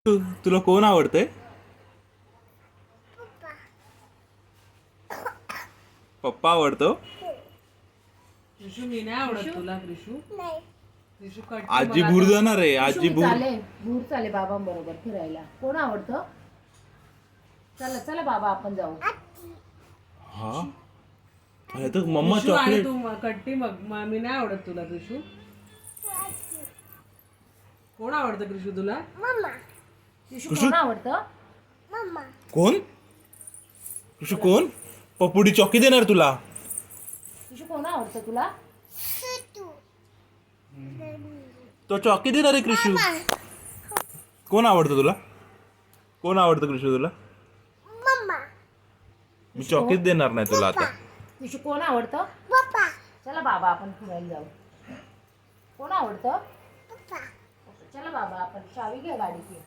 तुला कोण आवडतंय? पप्पा आवडतो. कृषू मी नाही आवडत तुला. कृषू कृषू कट आजी भूर जाणार आहे. आजी भूर. भूर चाले बाबांबरोबर फिरायला. कोण आवडतं? चला चला बाबा आपण जाऊ. हा अरे तर मम्मा कृषू आणि चॉकलेट. तू कट्टी मग मी नाही आवडत तुला. कृषू कोण आवडतं? कृषू तुला शिशू कोण आवडतं? कोण? कृषू कोण? पपुडी चॉकी देणार तुला. शिशू कोण आवडतं तुला? तो चॉकी देणार आहे कृषू. कोण आवडतं तुला? कोण आवडतं कृषू तुला? मी चॉकीच देणार नाही तुला आता. शिशू कोण आवडतं? चला बाबा आपण फिरायला जाऊ. कोण आवडतं? चला बाबा आपण चावी घ्या गाडीची.